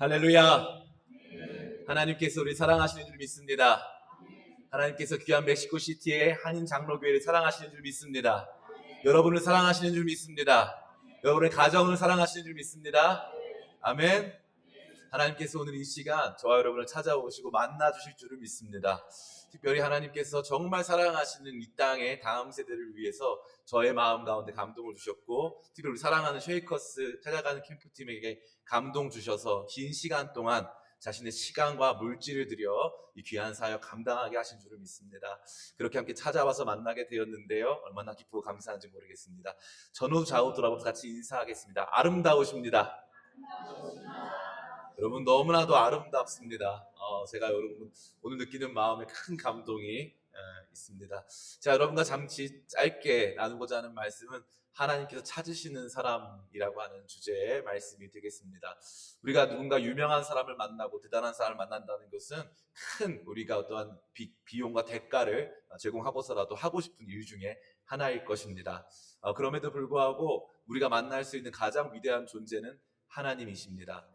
할렐루야. 하나님께서 우리 사랑하시는 줄 믿습니다. 하나님께서 귀한 멕시코시티의 한인 장로교회를 사랑하시는 줄 믿습니다. 여러분을 사랑하시는 줄 믿습니다. 여러분의 가정을 사랑하시는 줄 믿습니다. 아멘. 하나님께서 오늘 이 시간 저와 여러분을 찾아오시고 만나주실 줄을 믿습니다. 특별히 하나님께서 정말 사랑하시는 이 땅의 다음 세대를 위해서 저의 마음 가운데 감동을 주셨고, 특별히 우리 사랑하는 쉐이커스 찾아가는 캠프팀에게 감동 주셔서 긴 시간 동안 자신의 시간과 물질을 들여 이 귀한 사역 감당하게 하신 줄을 믿습니다. 그렇게 함께 찾아와서 만나게 되었는데요, 얼마나 기쁘고 감사한지 모르겠습니다. 전후 좌우 돌아보면서 같이 인사하겠습니다. 아름다우십니다. 여러분 너무나도 아름답습니다. 제가 여러분 오늘 느끼는 마음에 큰 감동이 있습니다. 자, 여러분과 잠시 짧게 나누고자 하는 말씀은 하나님께서 찾으시는 사람이라고 하는 주제의 말씀이 되겠습니다. 우리가 누군가 유명한 사람을 만나고 대단한 사람을 만난다는 것은 큰 우리가 어떠한 비용과 대가를 제공하고서라도 하고 싶은 이유 중에 하나일 것입니다. 그럼에도 불구하고 우리가 만날 수 있는 가장 위대한 존재는 하나님이십니다.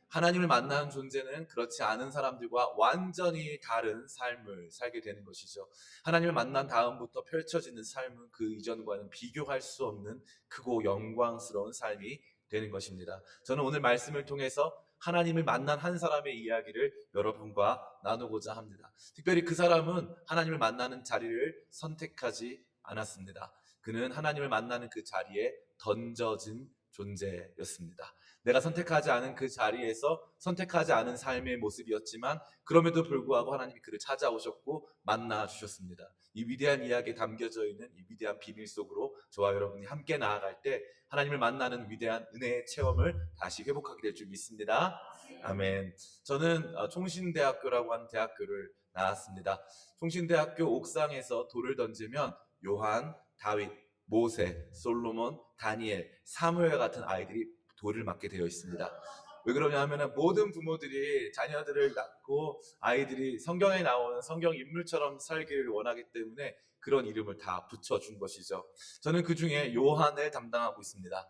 하나님을 만나는 존재는 그렇지 않은 사람들과 완전히 다른 삶을 살게 되는 것이죠. 하나님을 만난 다음부터 펼쳐지는 삶은 그 이전과는 비교할 수 없는 크고 영광스러운 삶이 되는 것입니다. 저는 오늘 말씀을 통해서 하나님을 만난 한 사람의 이야기를 여러분과 나누고자 합니다. 특별히 그 사람은 하나님을 만나는 자리를 선택하지 않았습니다. 그는 하나님을 만나는 그 자리에 던져진 존재였습니다. 내가 선택하지 않은 그 자리에서 선택하지 않은 삶의 모습이었지만 그럼에도 불구하고 하나님이 그를 찾아오셨고 만나 주셨습니다. 이 위대한 이야기에 담겨져 있는 이 위대한 비밀 속으로 저와 여러분이 함께 나아갈 때 하나님을 만나는 위대한 은혜의 체험을 다시 회복하게 될 줄 믿습니다. 아멘. 저는 총신대학교라고 하는 대학교를 나왔습니다. 총신대학교 옥상에서 돌을 던지면 요한, 다윗, 모세, 솔로몬, 다니엘, 사무엘 같은 아이들이 돌을 맞게 되어 있습니다. 왜 그러냐 하면 모든 부모들이 자녀들을 낳고 아이들이 성경에 나오는 성경 인물처럼 살기를 원하기 때문에 그런 이름을 다 붙여준 것이죠. 저는 그 중에 요한을 담당하고 있습니다.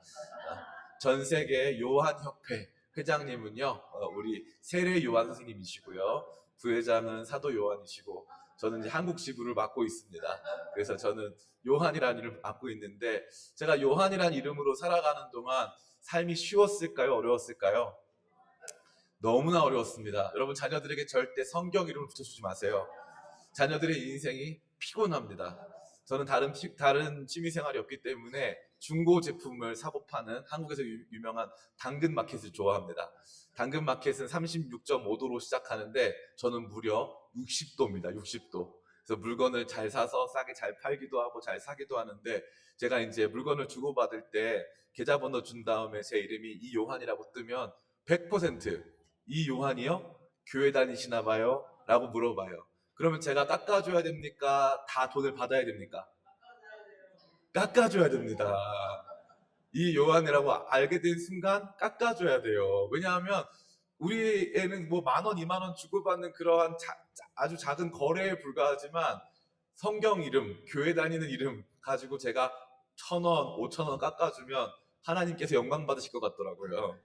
전 세계 요한협회 회장님은요, 우리 세례 요한 선생님이시고요, 부회장은 사도 요한이시고, 저는 이제 한국 지부를 맡고 있습니다. 그래서 저는 요한이라는 이름을 맡고 있는데, 제가 요한이라는 이름으로 살아가는 동안 삶이 쉬웠을까요? 어려웠을까요? 너무나 어려웠습니다. 여러분, 자녀들에게 절대 성경 이름을 붙여주지 마세요. 자녀들의 인생이 피곤합니다. 저는 다른 취미 생활이 없기 때문에 중고 제품을 사고 파는 한국에서 유명한 당근 마켓을 좋아합니다. 당근 마켓은 36.5도로 시작하는데 저는 무려 60도입니다. 60도. 그래서 물건을 잘 사서 싸게 잘 팔기도 하고 잘 사기도 하는데, 제가 이제 물건을 주고받을 때 계좌번호 준 다음에 제 이름이 이요한이라고 뜨면 100% 이 요한이요? 교회 다니시나 봐요? 라고 물어봐요. 그러면 제가 깎아줘야 됩니까? 다 돈을 받아야 됩니까? 깎아줘야 됩니다. 이 요한이라고 알게 된 순간 깎아줘야 돼요. 왜냐하면 우리 애는 뭐 10,000원, 20,000원 주고받는 그러한 아주 작은 거래에 불과하지만 성경 이름, 교회 다니는 이름 가지고 제가 1,000원, 5,000원 깎아주면 하나님께서 영광 받으실 것 같더라고요.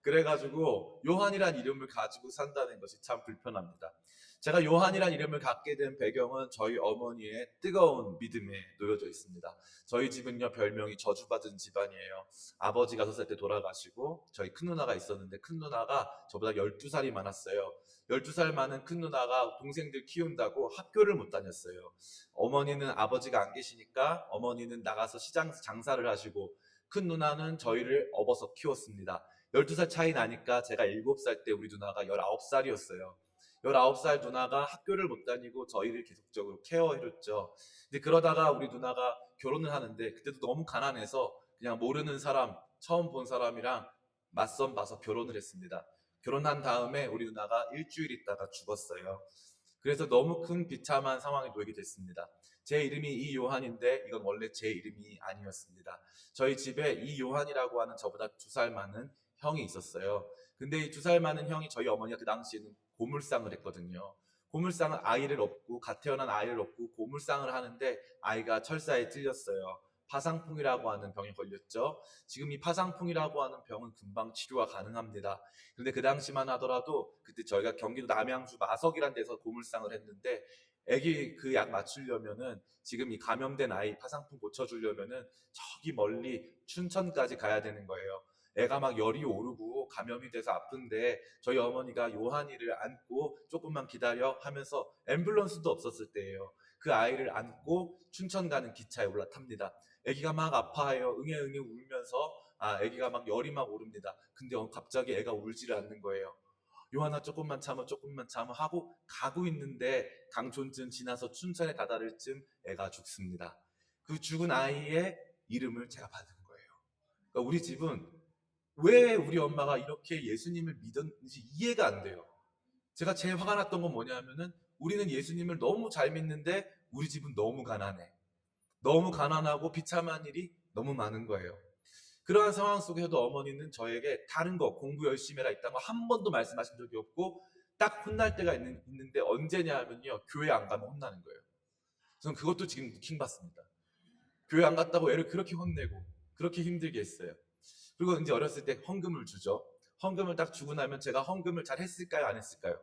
그래가지고 요한이란 이름을 가지고 산다는 것이 참 불편합니다. 제가 요한이란 이름을 갖게 된 배경은 저희 어머니의 뜨거운 믿음에 놓여져 있습니다. 저희 집은요, 별명이 저주받은 집안이에요. 아버지가 6살 때 돌아가시고 저희 큰 누나가 있었는데 큰 누나가 저보다 12살이 많았어요. 12살 많은 큰 누나가 동생들 키운다고 학교를 못 다녔어요. 어머니는 아버지가 안 계시니까 어머니는 나가서 시장 장사를 하시고 큰 누나는 저희를 업어서 키웠습니다. 12살 차이 나니까 제가 7살 때 우리 누나가 19살이었어요. 19살 누나가 학교를 못 다니고 저희를 계속적으로 케어해줬죠. 근데 그러다가 우리 누나가 결혼을 하는데 그때도 너무 가난해서 그냥 모르는 사람, 처음 본 사람이랑 맞선 봐서 결혼을 했습니다. 결혼한 다음에 우리 누나가 일주일 있다가 죽었어요. 그래서 너무 큰 비참한 상황에 놓이게 됐습니다. 제 이름이 이요한인데 이건 원래 제 이름이 아니었습니다. 저희 집에 이요한이라고 하는 저보다 2살 많은 형이 있었어요. 근데 이 2살 많은 형이 저희 어머니가 그 당시에는 고물상을 했거든요. 고물상은 아이를 얻고 갓 태어난 아이를 얻고 고물상을 하는데 아이가 철사에 찔렸어요. 파상풍이라고 하는 병에 걸렸죠. 지금 이 파상풍이라고 하는 병은 금방 치료가 가능합니다. 그런데 그 당시만 하더라도 그때 저희가 경기도 남양주 마석이라는 데서 고물상을 했는데 애기 그 약 맞추려면은 지금 이 감염된 아이 파상풍 고쳐주려면은 저기 멀리 춘천까지 가야 되는 거예요. 애가 막 열이 오르고 감염이 돼서 아픈데 저희 어머니가 요한이를 안고 조금만 기다려 하면서 앰뷸런스도 없었을 때예요. 그 아이를 안고 춘천 가는 기차에 올라탑니다. 아기가 막 아파해요. 응애응애 울면서 아기가 막 열이 막 오릅니다. 근데 갑자기 애가 울지를 않는 거예요. 요하나 조금만 참아 하고 가고 있는데 강촌쯤 지나서 춘천에 다다를 쯤 애가 죽습니다. 그 죽은 아이의 이름을 제가 받은 거예요. 그러니까 우리 집은 왜 우리 엄마가 이렇게 예수님을 믿었는지 이해가 안 돼요. 제가 제일 화가 났던 건 뭐냐면은 우리는 예수님을 너무 잘 믿는데 우리 집은 너무 가난해. 너무 가난하고 비참한 일이 너무 많은 거예요. 그러한 상황 속에서도 어머니는 저에게 다른 거 공부 열심히 해라 있다는 거 한 번도 말씀하신 적이 없고 딱 혼날 때가 있는데 언제냐 하면요. 교회 안 가면 혼나는 거예요. 저는 그것도 지금 킹받습니다. 교회 안 갔다고 애를 그렇게 혼내고 그렇게 힘들게 했어요. 그리고 이제 어렸을 때 헌금을 주죠. 헌금을 딱 주고 나면 제가 헌금을 잘 했을까요? 안 했을까요?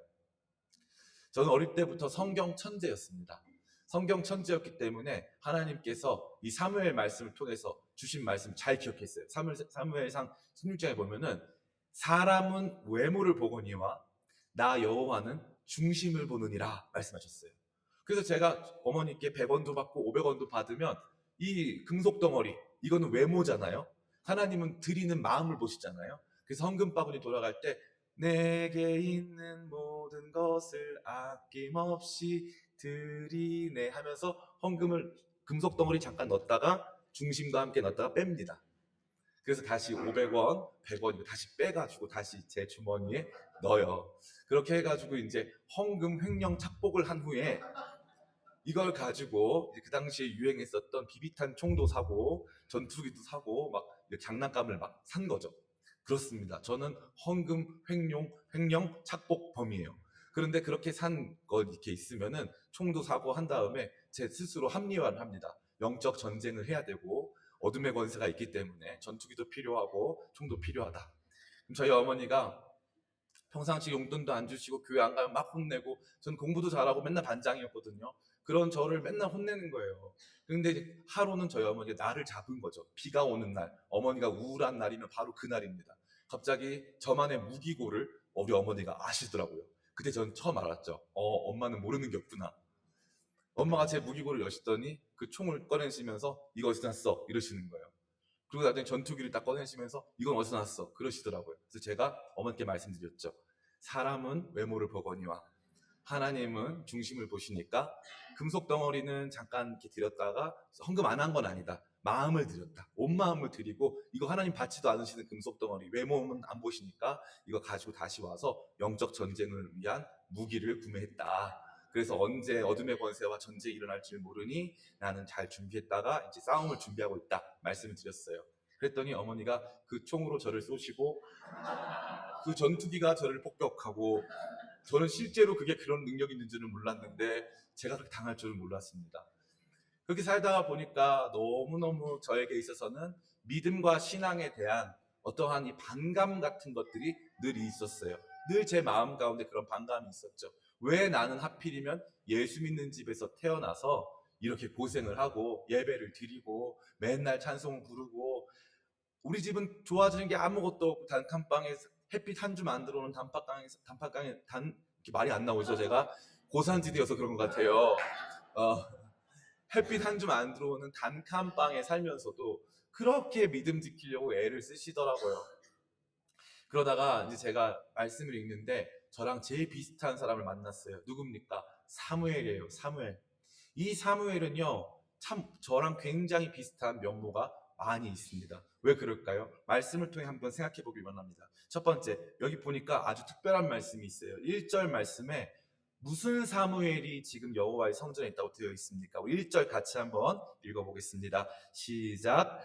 저는 어릴 때부터 성경 천재였습니다. 성경 천재였기 때문에 하나님께서 이 사무엘 말씀을 통해서 주신 말씀 잘 기억했어요. 사무엘상 16장에 보면은 사람은 외모를 보거니와 나 여호와는 중심을 보느니라 말씀하셨어요. 그래서 제가 어머니께 100원도 받고 500원도 받으면 이 금속 덩어리 이거는 외모잖아요. 하나님은 드리는 마음을 보시잖아요. 그래서 헌금 바구니 돌아갈 때 내게 있는 모든 것을 아낌없이 드리네 하면서 헌금을 금속 덩어리 잠깐 넣었다가 중심과 함께 넣었다가 뺍니다. 그래서 다시 500원, 100원 다시 빼가지고 다시 제 주머니에 넣어요. 그렇게 해가지고 이제 헌금 횡령 착복을 한 후에 이걸 가지고 그 당시에 유행했었던 비비탄 총도 사고 전투기도 사고 막 장난감을 막 산 거죠. 그렇습니다. 저는 헌금 횡령 착복범이에요. 그런데 그렇게 산 거 이렇게 있으면은 총도 사고 한 다음에 제 스스로 합리화를 합니다. 영적 전쟁을 해야 되고 어둠의 권세가 있기 때문에 전투기도 필요하고 총도 필요하다. 그럼 저희 어머니가 평상시 용돈도 안 주시고 교회 안 가면 막 혼내고 전 공부도 잘하고 맨날 반장이었거든요. 그런 저를 맨날 혼내는 거예요. 그런데 하루는 저희 어머니가 나를 잡은 거죠. 비가 오는 날, 어머니가 우울한 날이면 바로 그 날입니다. 갑자기 저만의 무기고를 우리 어머니가 아시더라고요. 그때 전 처음 알았죠. 엄마는 모르는 게 없구나. 엄마가 제 무기고를 여시더니 그 총을 꺼내시면서 이거 어디서 났어? 이러시는 거예요. 그리고 나중에 전투기를 딱 꺼내시면서 이건 어디서 났어? 그러시더라고요. 그래서 제가 어머니께 말씀드렸죠. 사람은 외모를 보거니와 하나님은 중심을 보시니까 금속 덩어리는 잠깐 이렇게 드렸다가 헌금 안 한 건 아니다. 마음을 드렸다. 온 마음을 드리고 이거 하나님 받지도 않으시는 금속 덩어리 외모는 안 보시니까 이거 가지고 다시 와서 영적 전쟁을 위한 무기를 구매했다. 그래서 언제 어둠의 권세와 전쟁이 일어날지 모르니 나는 잘 준비했다가 이제 싸움을 준비하고 있다 말씀을 드렸어요. 그랬더니 어머니가 그 총으로 저를 쏘시고 그 전투기가 저를 폭격하고 저는 실제로 그게 그런 능력이 있는 줄은 몰랐는데 제가 그렇게 당할 줄은 몰랐습니다. 그렇게 살다가 보니까 너무너무 저에게 있어서는 믿음과 신앙에 대한 어떠한 이 반감 같은 것들이 늘 있었어요. 늘 제 마음 가운데 그런 반감이 있었죠. 왜 나는 하필이면 예수 믿는 집에서 태어나서 이렇게 고생을 하고 예배를 드리고 맨날 찬송을 부르고 우리 집은 좋아지는 게 아무것도 없고 단칸방에 햇빛 한 줌 안 들어오는 단팥강에 이렇게 말이 안 나오죠. 제가 고산지대여서 그런 것 같아요. 햇빛 한 줌 안 들어오는 단칸방에 살면서도 그렇게 믿음 지키려고 애를 쓰시더라고요. 그러다가 이제 제가 말씀을 읽는데 저랑 제일 비슷한 사람을 만났어요. 누굽니까? 사무엘이에요. 사무엘. 이 사무엘은요, 참 저랑 굉장히 비슷한 면모가 많이 있습니다. 왜 그럴까요? 말씀을 통해 한번 생각해 보길 원합니다. 첫 번째, 여기 보니까 아주 특별한 말씀이 있어요. 1절 말씀에 무슨 사무엘이 지금 여호와의 성전에 있다고 되어 있습니까? 우리 1절 같이 한번 읽어보겠습니다. 시작.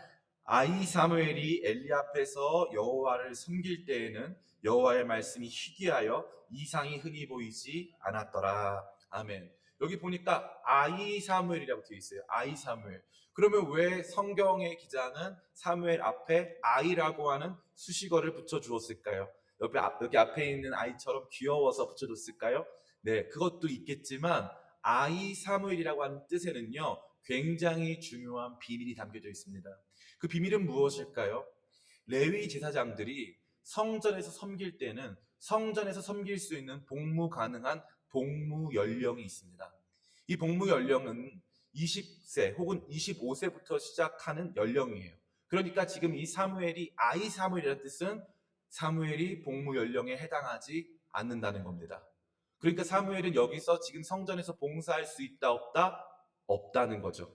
이 사무엘이 엘리 앞에서 여호와를 섬길 때에는 여호와의 말씀이 희귀하여 이상이 흔히 보이지 않았더라. 아멘. 여기 보니까 아이 사무엘이라고 되어 있어요. 아이 사무엘. 그러면 왜 성경의 기자는 사무엘 앞에 아이라고 하는 수식어를 붙여 주었을까요? 여기 앞에 있는 아이처럼 귀여워서 붙여줬을까요? 네, 그것도 있겠지만 아이 사무엘이라고 하는 뜻에는요, 굉장히 중요한 비밀이 담겨져 있습니다. 그 비밀은 무엇일까요? 레위 제사장들이 성전에서 섬길 때는 성전에서 섬길 수 있는 복무 가능한 복무 연령이 있습니다. 이 복무 연령은 20세 혹은 25세부터 시작하는 연령이에요. 그러니까 지금 이 사무엘이 아이 사무엘이라는 뜻은 사무엘이 복무 연령에 해당하지 않는다는 겁니다. 그러니까 사무엘은 여기서 지금 성전에서 봉사할 수 있다 없다? 없다는 거죠.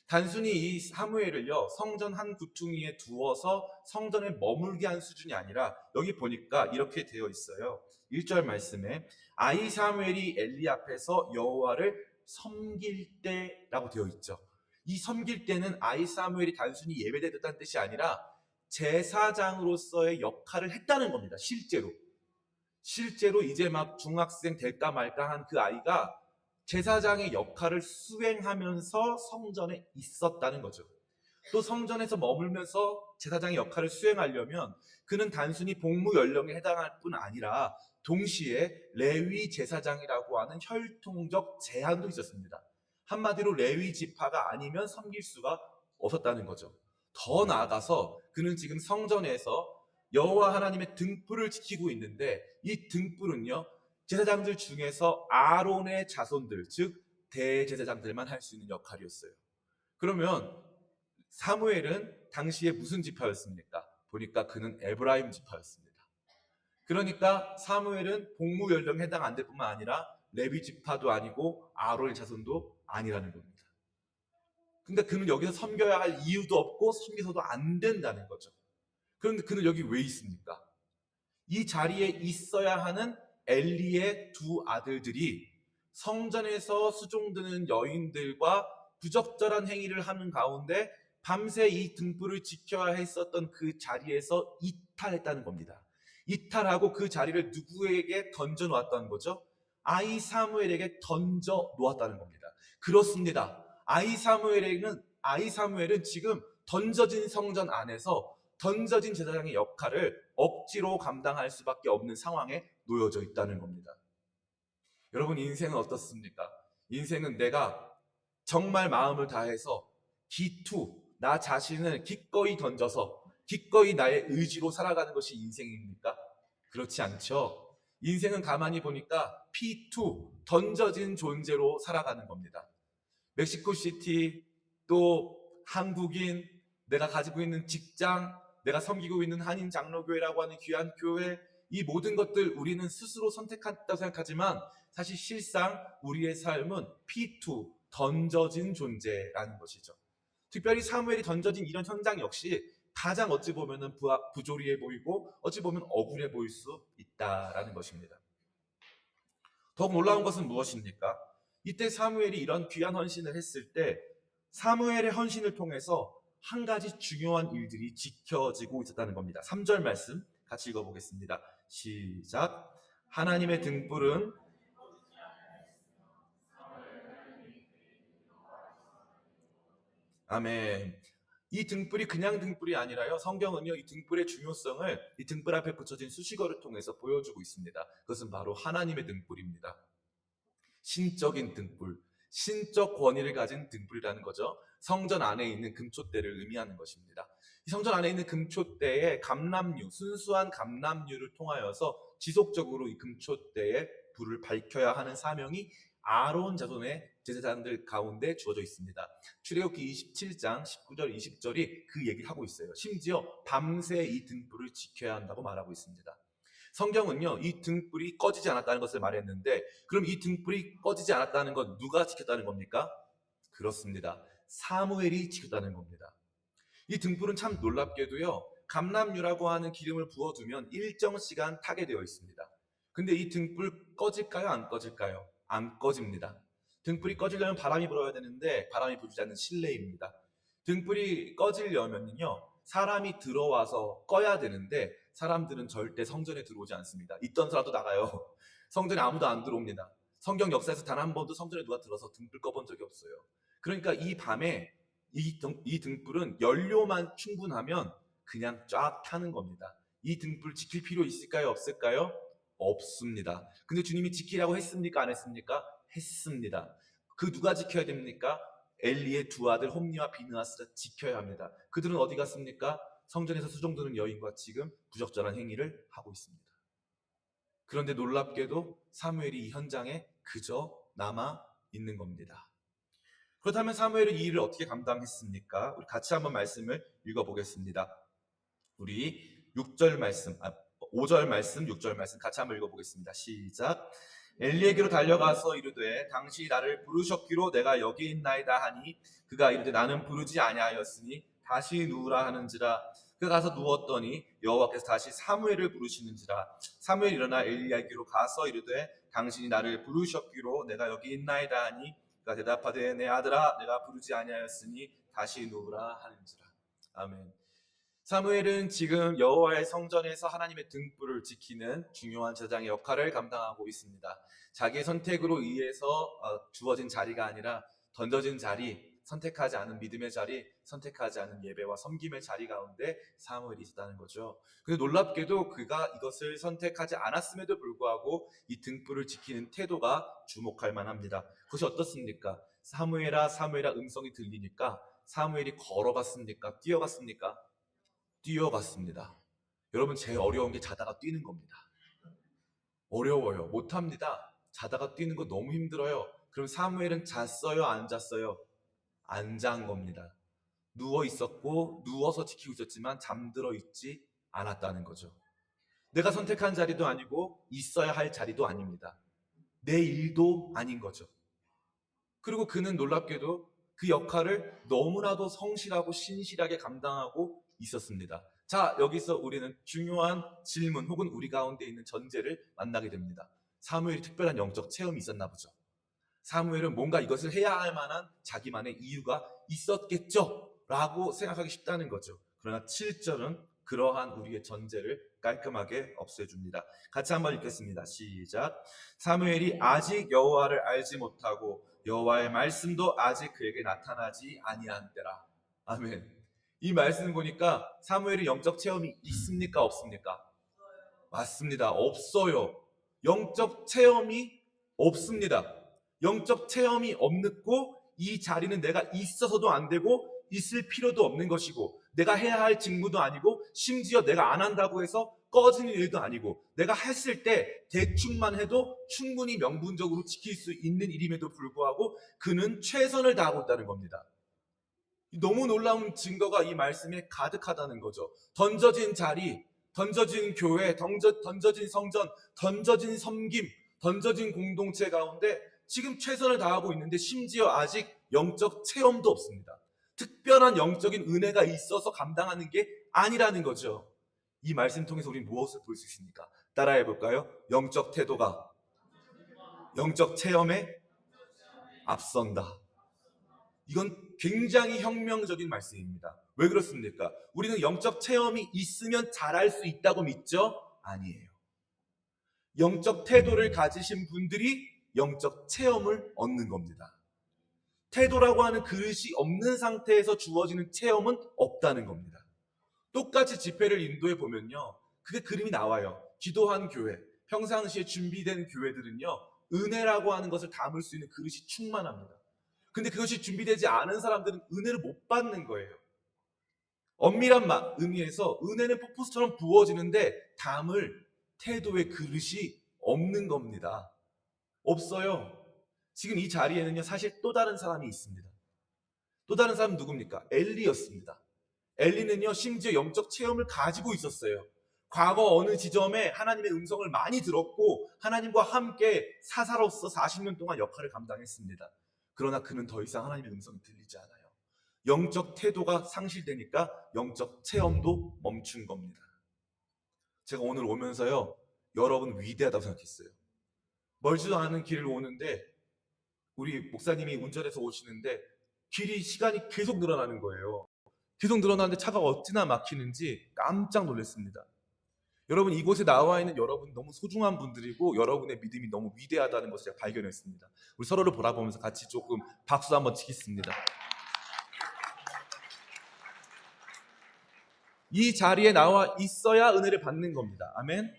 단순히 이 사무엘을요, 성전 한 구퉁이에 두어서 성전에 머물게 한 수준이 아니라 여기 보니까 이렇게 되어 있어요. 1절 말씀에 아이 사무엘이 엘리 앞에서 여호와를 섬길 때라고 되어 있죠. 이 섬길 때는 아이 사무엘이 단순히 예배드렸다는 뜻이 아니라 제사장으로서의 역할을 했다는 겁니다. 실제로 이제 막 중학생 될까 말까 한 그 아이가 제사장의 역할을 수행하면서 성전에 있었다는 거죠. 또 성전에서 머물면서 제사장의 역할을 수행하려면 그는 단순히 복무 연령에 해당할 뿐 아니라 동시에 레위 제사장이라고 하는 혈통적 제한도 있었습니다. 한마디로 레위 지파가 아니면 섬길 수가 없었다는 거죠. 더 나아가서 그는 지금 성전에서 여호와 하나님의 등불을 지키고 있는데 이 등불은요, 제사장들 중에서 아론의 자손들, 즉 대제사장들만 할 수 있는 역할이었어요. 그러면 사무엘은 당시에 무슨 지파였습니까? 보니까 그는 에브라임 지파였습니다. 그러니까 사무엘은 복무 연령에 해당 안 될 뿐만 아니라 레위 지파도 아니고 아론의 자손도 아니라는 겁니다. 그러니까 그는 여기서 섬겨야 할 이유도 없고 섬겨서도 안 된다는 거죠. 그런데 그는 여기 왜 있습니까? 이 자리에 있어야 하는 엘리의 두 아들들이 성전에서 수종드는 여인들과 부적절한 행위를 하는 가운데 밤새 이 등불을 지켜야 했었던 그 자리에서 이탈했다는 겁니다. 이탈하고 그 자리를 누구에게 던져 놓았다는 거죠? 아이 사무엘에게 던져 놓았다는 겁니다. 그렇습니다. 아이 사무엘은 지금 던져진 성전 안에서 던져진 제사장의 역할을 억지로 감당할 수밖에 없는 상황에 놓여져 있다는 겁니다. 여러분, 인생은 어떻습니까? 인생은 내가 정말 마음을 다해서 나 자신을 기꺼이 던져서 기꺼이 나의 의지로 살아가는 것이 인생입니까? 그렇지 않죠. 인생은 가만히 보니까 P2, 던져진 존재로 살아가는 겁니다. 멕시코시티, 또 한국인, 내가 가지고 있는 직장, 내가 섬기고 있는 한인 장로교회라고 하는 귀한 교회, 이 모든 것들 우리는 스스로 선택했다고 생각하지만 사실 실상 우리의 삶은 P2, 던져진 존재라는 것이죠. 특별히 사무엘이 던져진 이런 현장 역시 가장 어찌 보면 부조리해 보이고 어찌 보면 억울해 보일 수 있다라는 것입니다. 더욱 놀라운 것은 무엇입니까? 이때 사무엘이 이런 귀한 헌신을 했을 때 사무엘의 헌신을 통해서 한 가지 중요한 일들이 지켜지고 있었다는 겁니다. 3절 말씀 같이 읽어보겠습니다. 시작. 하나님의 등불은 아멘. 이 등불이 그냥 등불이 아니라요. 성경은요, 이 등불의 중요성을 이 등불 앞에 붙여진 수식어를 통해서 보여주고 있습니다. 그것은 바로 하나님의 등불입니다. 신적인 등불, 신적 권위를 가진 등불이라는 거죠. 성전 안에 있는 금촛대를 의미하는 것입니다. 이 성전 안에 있는 금촛대의 순수한 감람류를 통하여서 지속적으로 이 금촛대의 불을 밝혀야 하는 사명이 아론 자손의 제사장들 가운데 주어져 있습니다. 출애굽기 27장 19절 20절이 그 얘기를 하고 있어요. 심지어 밤새 이 등불을 지켜야 한다고 말하고 있습니다. 성경은요, 이 등불이 꺼지지 않았다는 것을 말했는데, 그럼 이 등불이 꺼지지 않았다는 건 누가 지켰다는 겁니까? 그렇습니다. 사무엘이 지켰다는 겁니다. 이 등불은 참 놀랍게도요, 감람유라고 하는 기름을 부어두면 일정 시간 타게 되어 있습니다. 근데 이 등불 꺼질까요? 안 꺼질까요? 안 꺼집니다. 등불이 꺼지려면 바람이 불어야 되는데 바람이 불지 않는 실내입니다. 등불이 꺼지려면요, 사람이 들어와서 꺼야 되는데 사람들은 절대 성전에 들어오지 않습니다. 있던 사람도 나가요. 성전에 아무도 안 들어옵니다. 성경 역사에서 단 한 번도 성전에 누가 들어서 등불 꺼본 적이 없어요. 그러니까 이 밤에 이 등불은 연료만 충분하면 그냥 쫙 타는 겁니다. 이 등불 지킬 필요 있을까요? 없을까요? 없습니다. 근데 주님이 지키라고 했습니까? 안 했습니까? 했습니다. 그 누가 지켜야 됩니까? 엘리의 두 아들 홈니와 비느하스가 지켜야 합니다. 그들은 어디 갔습니까? 성전에서 수종드는 여인과 지금 부적절한 행위를 하고 있습니다. 그런데 놀랍게도 사무엘이 이 현장에 그저 남아 있는 겁니다. 그렇다면 사무엘은 이 일을 어떻게 감당했습니까? 우리 같이 한번 말씀을 읽어보겠습니다. 우리 6절 말씀, 5절 말씀, 6절 말씀 같이 한번 읽어보겠습니다. 시작. 엘리에게로 달려가서 이르되 당신이 나를 부르셨기로 내가 여기 있나이다 하니 그가 이르되 나는 부르지 아니하였으니 다시 누우라 하는지라. 그가 가서 누웠더니 여호와께서 다시 사무엘을 부르시는지라. 사무엘이 일어나 엘리야에게로 가서 이르되 당신이 나를 부르셨기로 내가 여기 있나이다 하니 그가 대답하되 내 아들아 내가 부르지 아니하였으니 다시 누우라 하는지라. 아멘. 사무엘은 지금 여호와의 성전에서 하나님의 등불을 지키는 중요한 제사장의 역할을 감당하고 있습니다. 자기의 선택으로 의해서 주어진 자리가 아니라 던져진 자리, 선택하지 않은 믿음의 자리, 선택하지 않은 예배와 섬김의 자리 가운데 사무엘이 있었다는 거죠. 근데 놀랍게도 그가 이것을 선택하지 않았음에도 불구하고 이 등불을 지키는 태도가 주목할 만합니다. 그것이 어떻습니까? 사무엘아 사무엘아 음성이 들리니까 사무엘이 걸어갔습니까? 뛰어갔습니까? 뛰어갔습니다. 여러분 제일 어려운 게 자다가 뛰는 겁니다. 어려워요. 못합니다. 자다가 뛰는 거 너무 힘들어요. 그럼 사무엘은 잤어요? 안 잤어요? 안 잔 겁니다. 누워 있었고 누워서 지키고 있었지만 잠들어 있지 않았다는 거죠. 내가 선택한 자리도 아니고 있어야 할 자리도 아닙니다. 내 일도 아닌 거죠. 그리고 그는 놀랍게도 그 역할을 너무나도 성실하고 신실하게 감당하고 있었습니다. 자, 여기서 우리는 중요한 질문 혹은 우리 가운데 있는 전제를 만나게 됩니다. 사무엘이 특별한 영적 체험이 있었나 보죠. 사무엘은 뭔가 이것을 해야 할 만한 자기만의 이유가 있었겠죠? 라고 생각하기 쉽다는 거죠. 그러나 7절은 그러한 우리의 전제를 깔끔하게 없애줍니다. 같이 한번 읽겠습니다. 시작. 사무엘이 아직 여호와를 알지 못하고 여호와의 말씀도 아직 그에게 나타나지 아니한 때라. 아멘. 이 말씀 보니까 사무엘이 영적 체험이 있습니까? 없습니까? 맞습니다. 없어요. 영적 체험이 없습니다. 영적 체험이 없고 이 자리는 내가 있어서도 안 되고 있을 필요도 없는 것이고 내가 해야 할 직무도 아니고 심지어 내가 안 한다고 해서 꺼지는 일도 아니고 내가 했을 때 대충만 해도 충분히 명분적으로 지킬 수 있는 일임에도 불구하고 그는 최선을 다하고 있다는 겁니다. 너무 놀라운 증거가 이 말씀에 가득하다는 거죠. 던져진 자리, 던져진 교회, 던져진 성전, 던져진 섬김, 던져진 공동체 가운데 지금 최선을 다하고 있는데 심지어 아직 영적 체험도 없습니다. 특별한 영적인 은혜가 있어서 감당하는 게 아니라는 거죠. 이 말씀 통해서 우리는 무엇을 볼 수 있습니까? 따라해 볼까요? 영적 태도가 영적 체험에 앞선다. 이건 굉장히 혁명적인 말씀입니다. 왜 그렇습니까? 우리는 영적 체험이 있으면 잘할 수 있다고 믿죠? 아니에요. 영적 태도를 가지신 분들이 영적 체험을 얻는 겁니다. 태도라고 하는 그릇이 없는 상태에서 주어지는 체험은 없다는 겁니다. 똑같이 집회를 인도해 보면요. 그게 그림이 나와요. 기도한 교회, 평상시에 준비된 교회들은요. 은혜라고 하는 것을 담을 수 있는 그릇이 충만합니다. 근데 그것이 준비되지 않은 사람들은 은혜를 못 받는 거예요. 엄밀한 의미에서 은혜는 폭포수처럼 부어지는데 담을 태도의 그릇이 없는 겁니다. 없어요. 지금 이 자리에는요, 사실 또 다른 사람이 있습니다. 또 다른 사람은 누굽니까? 엘리였습니다. 엘리는요, 심지어 영적 체험을 가지고 있었어요. 과거 어느 지점에 하나님의 음성을 많이 들었고 하나님과 함께 사사로서 40년 동안 역할을 감당했습니다. 그러나 그는 더 이상 하나님의 음성이 들리지 않아요. 영적 태도가 상실되니까 영적 체험도 멈춘 겁니다. 제가 오늘 오면서요, 여러분 위대하다고 생각했어요. 멀지도 않은 길을 오는데 우리 목사님이 운전해서 오시는데 시간이 계속 늘어나는 거예요. 계속 늘어나는데 차가 어찌나 막히는지 깜짝 놀랐습니다. 여러분, 이곳에 나와 있는 여러분 너무 소중한 분들이고 여러분의 믿음이 너무 위대하다는 것을 제가 발견했습니다. 우리 서로를 바라보면서 같이 조금 박수 한번 치겠습니다. 이 자리에 나와 있어야 은혜를 받는 겁니다. 아멘.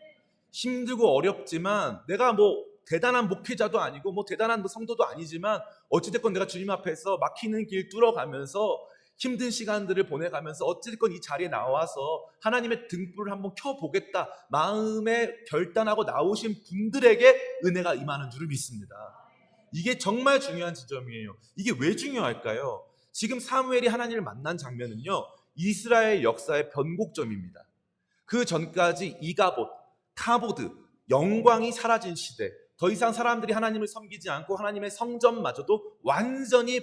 힘들고 어렵지만 내가 뭐 대단한 목회자도 아니고 뭐 대단한 성도도 아니지만 어찌됐건 내가 주님 앞에서 막히는 길 뚫어가면서 힘든 시간들을 보내가면서 어찌됐건 이 자리에 나와서 하나님의 등불을 한번 켜보겠다 마음에 결단하고 나오신 분들에게 은혜가 임하는 줄을 믿습니다. 이게 정말 중요한 지점이에요. 이게 왜 중요할까요? 지금 사무엘이 하나님을 만난 장면은요, 이스라엘 역사의 변곡점입니다. 그 전까지 이가봇, 타보드, 영광이 사라진 시대, 더 이상 사람들이 하나님을 섬기지 않고 하나님의 성전마저도 완전히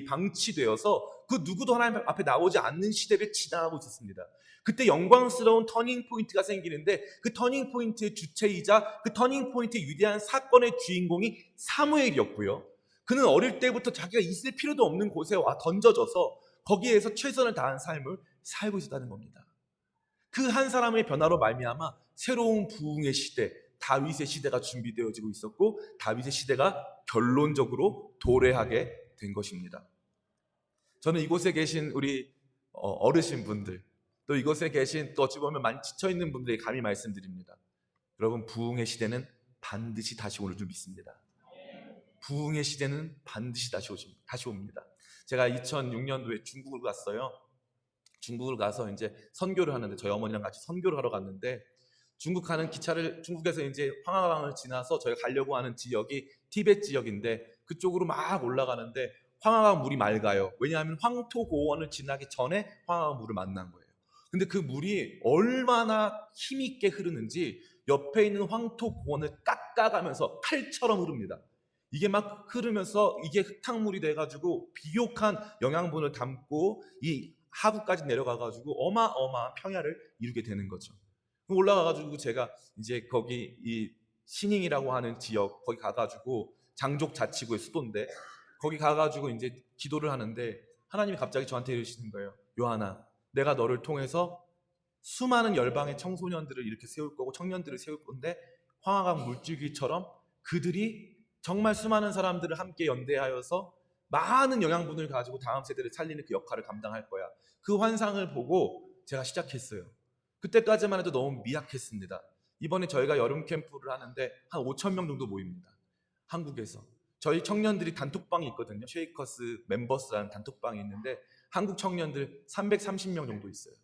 방치되어서 그 누구도 하나님 앞에 나오지 않는 시대를 지나가고 있었습니다. 그때 영광스러운 터닝 포인트가 생기는데 그 터닝 포인트의 주체이자 그 터닝 포인트의 위대한 사건의 주인공이 사무엘이었고요. 그는 어릴 때부터 자기가 있을 필요도 없는 곳에 와 던져져서 거기에서 최선을 다한 삶을 살고 있었다는 겁니다. 그 한 사람의 변화로 말미암아 새로운 부흥의 시대, 다윗의 시대가 준비되어지고 있었고 다윗의 시대가 결론적으로 도래하게 된 것입니다. 저는 이곳에 계신 우리 어르신분들, 또 이곳에 계신 또 어찌 보면 많이 지쳐있는 분들에게 감히 말씀드립니다. 여러분, 부흥의 시대는 반드시 다시 오는 줄 믿습니다. 부흥의 시대는 반드시 다시 옵니다. 제가 2006년도에 중국을 갔어요. 중국을 가서 이제 선교를 하는데 저희 어머니랑 같이 선교를 하러 갔는데 중국 가는 기차를 중국에서 이제 황하강을 지나서 저희가 가려고 하는 지역이 티베트 지역인데 그쪽으로 막 올라가는데 황하강 물이 맑아요. 왜냐하면 황토고원을 지나기 전에 황하강 물을 만난 거예요. 근데 그 물이 얼마나 힘있게 흐르는지 옆에 있는 황토고원을 깎아가면서 칼처럼 흐릅니다. 이게 막 흐르면서 이게 흙탕물이 돼가지고 비옥한 영양분을 담고 이 하구까지 내려가가지고 어마어마한 평야를 이루게 되는 거죠. 올라가가지고 제가 이제 거기 이 신잉이라고 하는 지역 거기 가가지고 장족 자치구의 수도인데 거기 가가지고 이제 기도를 하는데 하나님이 갑자기 저한테 이러시는 거예요. 요한아, 내가 너를 통해서 수많은 열방의 청소년들을 이렇게 세울 거고 청년들을 세울 건데 황하강 물줄기처럼 그들이 정말 수많은 사람들을 함께 연대하여서 많은 영양분을 가지고 다음 세대를 살리는 그 역할을 감당할 거야. 그 환상을 보고 제가 시작했어요. 그때까지만 해도 너무 미약했습니다. 이번에 저희가 여름 캠프를 하는데 한 5천 명 정도 모입니다. 한국에서. 저희 청년들이 단톡방이 있거든요. 쉐이커스 멤버스라는 단톡방이 있는데 한국 청년들 330명 정도 있어요.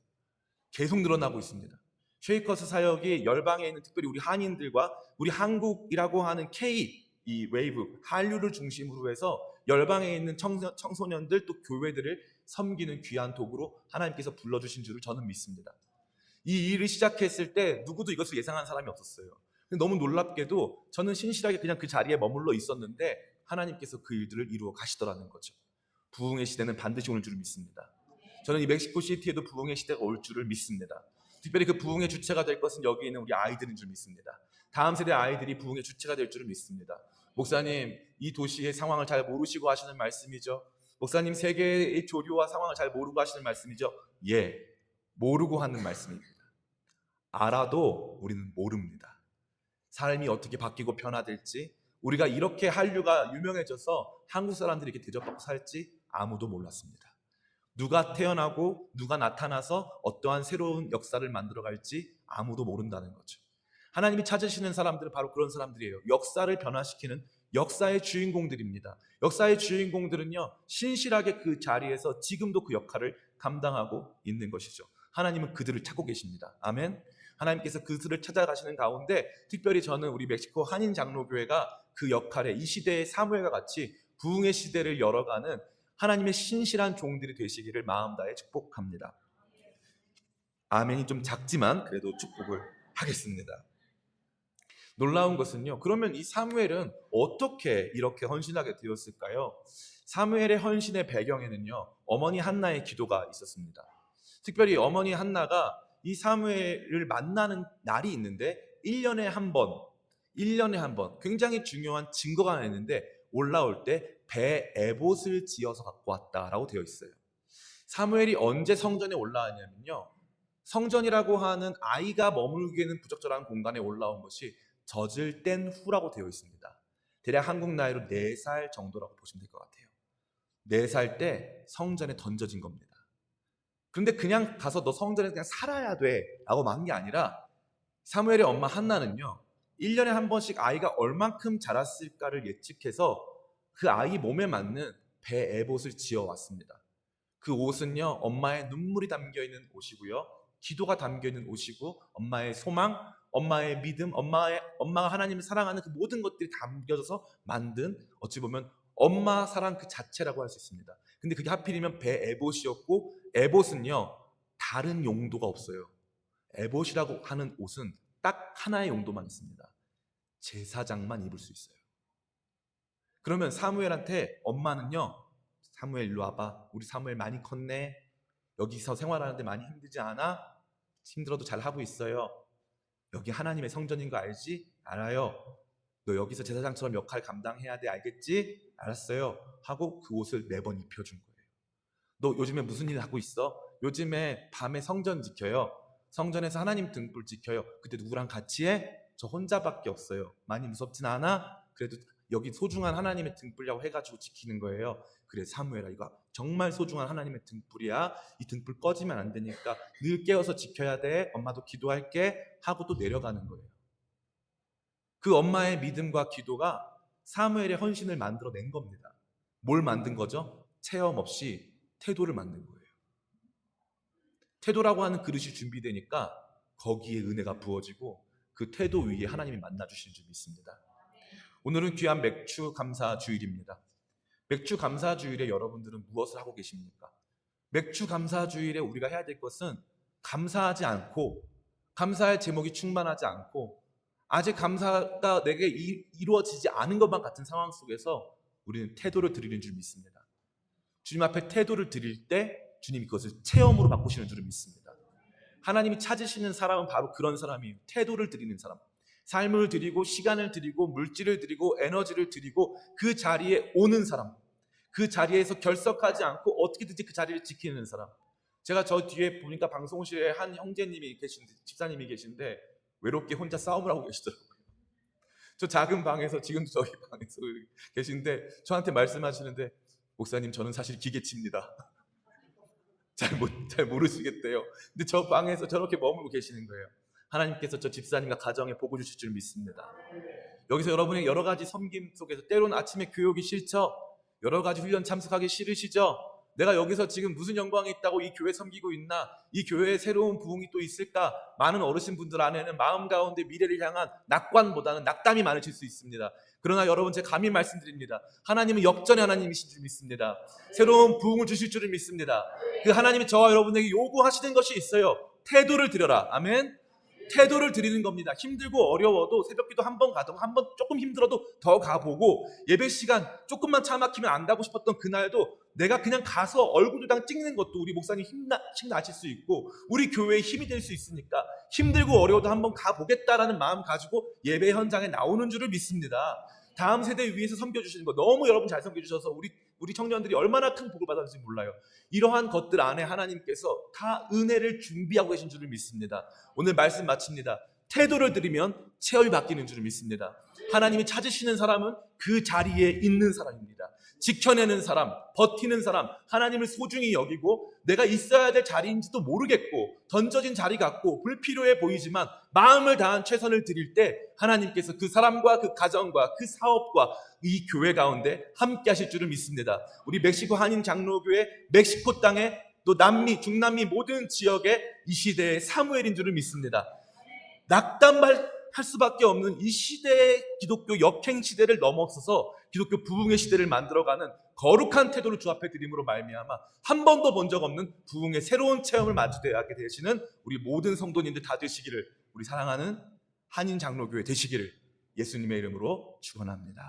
계속 늘어나고 있습니다. 쉐이커스 사역이 열방에 있는 특별히 우리 한인들과 우리 한국이라고 하는 K 이 웨이브 한류를 중심으로 해서 열방에 있는 청소년들 또 교회들을 섬기는 귀한 도구로 하나님께서 불러주신 줄을 저는 믿습니다. 이 일을 시작했을 때 누구도 이것을 예상한 사람이 없었어요. 너무 놀랍게도 저는 신실하게 그냥 그 자리에 머물러 있었는데 하나님께서 그 일들을 이루어 가시더라는 거죠. 부흥의 시대는 반드시 올 줄을 믿습니다. 저는 이 멕시코 시티에도 부흥의 시대가 올 줄을 믿습니다. 특별히 그 부흥의 주체가 될 것은 여기 있는 우리 아이들인 줄 믿습니다. 다음 세대 아이들이 부흥의 주체가 될 줄을 믿습니다. 목사님, 이 도시의 상황을 잘 모르시고 하시는 말씀이죠. 목사님, 세계의 조류와 상황을 잘 모르고 하시는 말씀이죠. 예, 모르고 하는 말씀입니다. 알아도 우리는 모릅니다. 삶이 어떻게 바뀌고 변화될지, 우리가 이렇게 한류가 유명해져서 한국 사람들이 이렇게 대접받고 살지 아무도 몰랐습니다. 누가 태어나고 누가 나타나서 어떠한 새로운 역사를 만들어갈지 아무도 모른다는 거죠. 하나님이 찾으시는 사람들은 바로 그런 사람들이에요. 역사를 변화시키는 역사의 주인공들입니다. 역사의 주인공들은요, 신실하게 그 자리에서 지금도 그 역할을 감당하고 있는 것이죠. 하나님은 그들을 찾고 계십니다. 아멘. 하나님께서 그들을 찾아가시는 가운데 특별히 저는 우리 멕시코 한인 장로교회가 그 역할에 이 시대의 사무엘과 같이 부흥의 시대를 열어가는 하나님의 신실한 종들이 되시기를 마음 다해 축복합니다. 아멘이 좀 작지만 그래도 축복을 하겠습니다. 놀라운 것은요, 그러면 이 사무엘은 어떻게 이렇게 헌신하게 되었을까요? 사무엘의 헌신의 배경에는요, 어머니 한나의 기도가 있었습니다. 특별히 어머니 한나가 이 사무엘을 만나는 날이 있는데 1년에 한 번 굉장히 중요한 증거가 하나 있는데 올라올 때 배 에봇을 지어서 갖고 왔다라고 되어 있어요. 사무엘이 언제 성전에 올라왔냐면요, 성전이라고 하는 아이가 머물기에는 부적절한 공간에 올라온 것이 젖을 뗀 후라고 되어 있습니다. 대략 한국 나이로 4살 정도라고 보시면 될 것 같아요. 4살 때 성전에 던져진 겁니다. 그런데 그냥 가서 너 성전에 그냥 살아야 돼 라고 만 게 아니라 사무엘의 엄마 한나는요, 1년에 한 번씩 아이가 얼만큼 자랐을까를 예측해서 그 아이 몸에 맞는 배 에봇을 지어왔습니다. 그 옷은요, 엄마의 눈물이 담겨있는 옷이고요, 기도가 담겨있는 옷이고, 엄마의 소망, 엄마의 믿음, 엄마가 하나님을 사랑하는 그 모든 것들이 담겨져서 만든, 어찌 보면 엄마 사랑 그 자체라고 할 수 있습니다. 근데 그게 하필이면 배 에봇이었고, 에봇은요 다른 용도가 없어요. 에봇이라고 하는 옷은 딱 하나의 용도만 있습니다. 제사장만 입을 수 있어요. 그러면 사무엘한테 엄마는요, 사무엘 일로 와봐, 우리 사무엘 많이 컸네, 여기서 생활하는데 많이 힘들지 않아? 힘들어도 잘하고 있어요. 여기 하나님의 성전인 거 알지? 알아요. 너 여기서 제사장처럼 역할 감당해야 돼, 알겠지? 알았어요 하고 그 옷을 매번 입혀준 거예요. 너 요즘에 무슨 일 하고 있어? 요즘에 밤에 성전 지켜요. 성전에서 하나님 등불 지켜요. 그때 누구랑 같이 해? 저 혼자밖에 없어요. 많이 무섭진 않아? 그래도 여기 소중한 하나님의 등불이라고 해가지고 지키는 거예요. 그래 사무엘아, 이거 정말 소중한 하나님의 등불이야. 이 등불 꺼지면 안 되니까 늘 깨워서 지켜야 돼. 엄마도 기도할게 하고 또 내려가는 거예요. 그 엄마의 믿음과 기도가 사무엘의 헌신을 만들어낸 겁니다. 뭘 만든 거죠? 체험 없이 태도를 만든 거예요. 태도라고 하는 그릇이 준비되니까 거기에 은혜가 부어지고 그 태도 위에 하나님이 만나주시는 줄 믿습니다. 오늘은 귀한 맥주 감사 주일입니다. 맥주 감사 주일에 여러분들은 무엇을 하고 계십니까? 맥주 감사 주일에 우리가 해야 될 것은 감사하지 않고, 감사의 제목이 충만하지 않고, 아직 감사가 내게 이루어지지 않은 것만 같은 상황 속에서 우리는 태도를 드리는 줄 믿습니다. 주님 앞에 태도를 드릴 때 주님이 그것을 체험으로 바꾸시는 줄 믿습니다. 하나님이 찾으시는 사람은 바로 그런 사람이에요. 태도를 드리는 사람. 삶을 드리고 시간을 드리고 물질을 드리고 에너지를 드리고 그 자리에 오는 사람, 그 자리에서 결석하지 않고 어떻게든지 그 자리를 지키는 사람. 제가 저 뒤에 보니까 방송실에 한 형제님이 계신데, 집사님이 계신데 외롭게 혼자 싸움을 하고 계시더라고요. 저 작은 방에서, 지금도 저희 방에서 계신데 저한테 말씀하시는데, 목사님 저는 사실 기계치입니다. 잘 모르시겠대요. 근데 저 방에서 저렇게 머물고 계시는 거예요. 하나님께서 저 집사님과 가정에 복을 주실 줄 믿습니다. 여기서 여러분의 여러 가지 섬김 속에서 때로는 아침에 교육이 싫죠? 여러 가지 훈련 참석하기 싫으시죠? 내가 여기서 지금 무슨 영광이 있다고 이 교회 섬기고 있나? 이 교회에 새로운 부흥이 또 있을까? 많은 어르신분들 안에는 마음 가운데 미래를 향한 낙관보다는 낙담이 많으실 수 있습니다. 그러나 여러분, 제가 감히 말씀드립니다. 하나님은 역전의 하나님이신 줄 믿습니다. 새로운 부흥을 주실 줄을 믿습니다. 그 하나님이 저와 여러분에게 요구하시는 것이 있어요. 태도를 드려라. 아멘. 태도를 드리는 겁니다. 힘들고 어려워도 새벽기도 한 번 가도, 한 번 조금 힘들어도 더 가보고, 예배 시간 조금만 차 막히면 안 가고 싶었던 그날도 내가 그냥 가서 얼굴도당 찍는 것도 우리 목사님 힘나실 수 있고 우리 교회에 힘이 될 수 있으니까 힘들고 어려워도 한번 가보겠다라는 마음 가지고 예배 현장에 나오는 줄을 믿습니다. 다음 세대 위해서 섬겨주시는 거 너무 여러분 잘 섬겨주셔서 우리 청년들이 얼마나 큰 복을 받았는지 몰라요. 이러한 것들 안에 하나님께서 다 은혜를 준비하고 계신 줄을 믿습니다. 오늘 말씀 마칩니다. 태도를 드리면 체험이 바뀌는 줄을 믿습니다. 하나님이 찾으시는 사람은 그 자리에 있는 사람입니다. 지켜내는 사람, 버티는 사람, 하나님을 소중히 여기고 내가 있어야 될 자리인지도 모르겠고 던져진 자리 같고 불필요해 보이지만 마음을 다한 최선을 드릴 때 하나님께서 그 사람과 그 가정과 그 사업과 이 교회 가운데 함께 하실 줄을 믿습니다. 우리 멕시코 한인 장로교회 멕시코 땅에 또 남미, 중남미 모든 지역에 이 시대의 사무엘인 줄을 믿습니다. 낙담할 수밖에 없는 이 시대의 기독교 역행 시대를 넘어서서 기독교 부흥의 시대를 만들어가는 거룩한 태도를 주 앞에 드림으로 말미암아 한 번도 본 적 없는 부흥의 새로운 체험을 마주하게 되시는 우리 모든 성도님들 다 되시기를, 우리 사랑하는 한인 장로교회 되시기를 예수님의 이름으로 축원합니다.